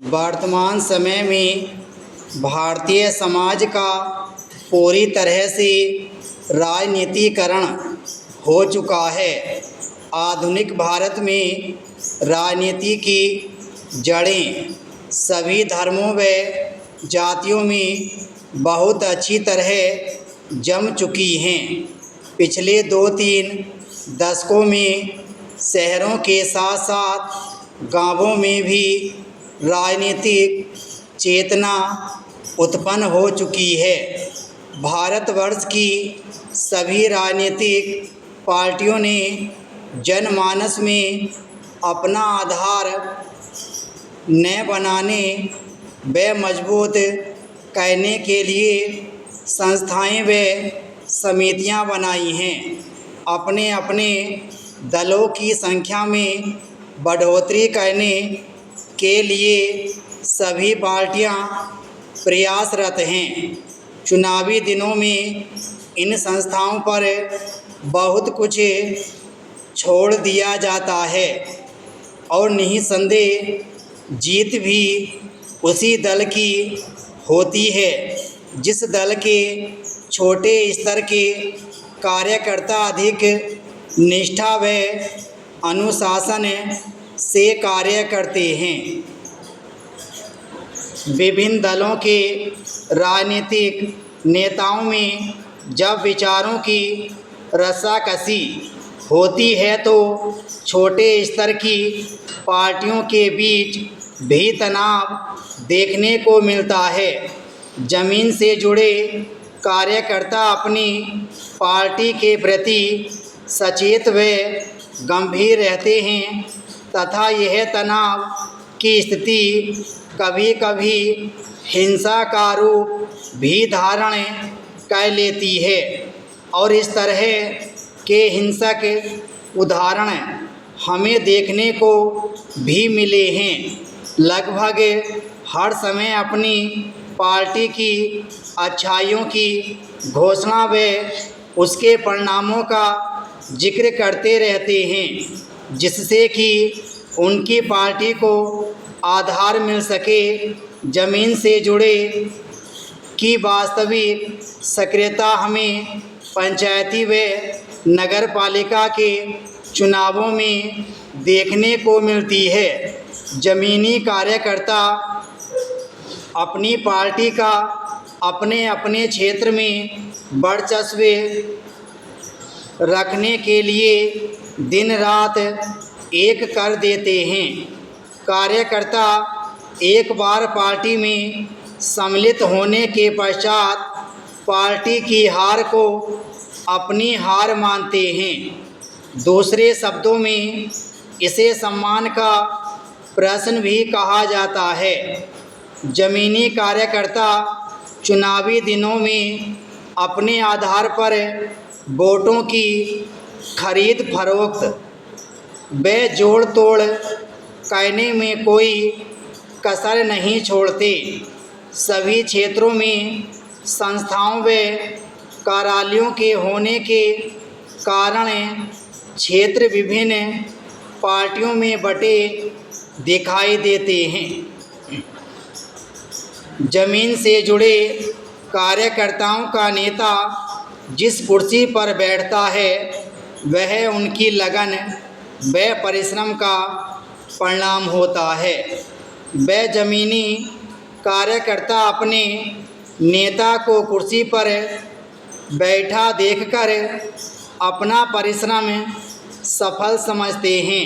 वर्तमान समय में भारतीय समाज का पूरी तरह से राजनीतिकरण हो चुका है। आधुनिक भारत में राजनीति की जड़ें सभी धर्मों व जातियों में बहुत अच्छी तरह जम चुकी हैं। पिछले 2-3 दशकों में शहरों के साथ साथ गांवों में भी राजनीतिक चेतना उत्पन्न हो चुकी है। भारतवर्ष की सभी राजनीतिक पार्टियों ने जनमानस में अपना आधार न बनाने व मजबूत करने के लिए संस्थाएं व समितियां बनाई हैं। अपने अपने दलों की संख्या में बढ़ोतरी करने के लिए सभी पार्टियां प्रयासरत हैं। चुनावी दिनों में इन संस्थाओं पर बहुत कुछ छोड़ दिया जाता है और निःसंदेह जीत भी उसी दल की होती है जिस दल के छोटे स्तर के कार्यकर्ता अधिक निष्ठा व अनुशासन से कार्य करते हैं। विभिन्न दलों के राजनीतिक नेताओं में जब विचारों की रस्साकसी होती है तो छोटे स्तर की पार्टियों के बीच भी तनाव देखने को मिलता है। जमीन से जुड़े कार्यकर्ता अपनी पार्टी के प्रति सचेत व गंभीर रहते हैं तथा यह तनाव की स्थिति कभी कभी हिंसा का रूप भी धारण कर लेती है और इस तरह के हिंसक उदाहरण हमें देखने को भी मिले हैं। लगभग हर समय अपनी पार्टी की अच्छाइयों की घोषणा व उसके परिणामों का जिक्र करते रहते हैं जिससे कि उनकी पार्टी को आधार मिल सके। जमीन से जुड़े की वास्तविक सक्रियता हमें पंचायती व नगर पालिका के चुनावों में देखने को मिलती है। जमीनी कार्यकर्ता अपनी पार्टी का अपने अपने क्षेत्र में वर्चस्व रखने के लिए दिन रात एक कर देते हैं। कार्यकर्ता एक बार पार्टी में सम्मिलित होने के पश्चात पार्टी की हार को अपनी हार मानते हैं। दूसरे शब्दों में इसे सम्मान का प्रश्न भी कहा जाता है। जमीनी कार्यकर्ता चुनावी दिनों में अपने आधार पर वोटों की खरीद फरोख्त व जोड़ तोड़ करने में कोई कसर नहीं छोड़ते। सभी क्षेत्रों में संस्थाओं व कार्यालयों के होने के कारण क्षेत्र विभिन्न पार्टियों में बटे दिखाई देते हैं। जमीन से जुड़े कार्यकर्ताओं का नेता जिस कुर्सी पर बैठता है वह उनकी लगन व परिश्रम का परिणाम होता है। वह जमीनी कार्यकर्ता अपने नेता को कुर्सी पर बैठा देखकर अपना परिश्रम सफल समझते हैं,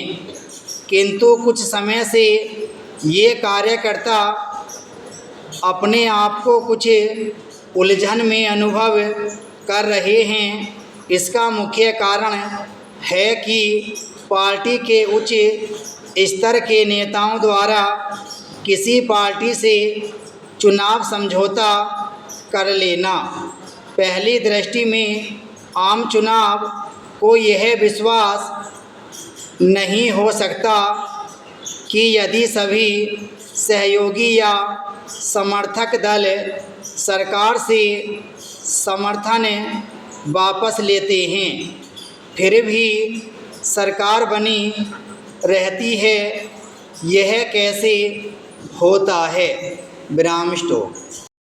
किंतु कुछ समय से ये कार्यकर्ता अपने आप को कुछ उलझन में अनुभव कर रहे हैं। इसका मुख्य कारण है कि पार्टी के उच्च स्तर के नेताओं द्वारा किसी पार्टी से चुनाव समझौता कर लेना। पहली दृष्टि में आम चुनाव को यह विश्वास नहीं हो सकता कि यदि सभी सहयोगी या समर्थक दल सरकार से समर्थन वापस लेते हैं फिर भी सरकार बनी रहती है, यह कैसे होता है। विराम स्टॉप।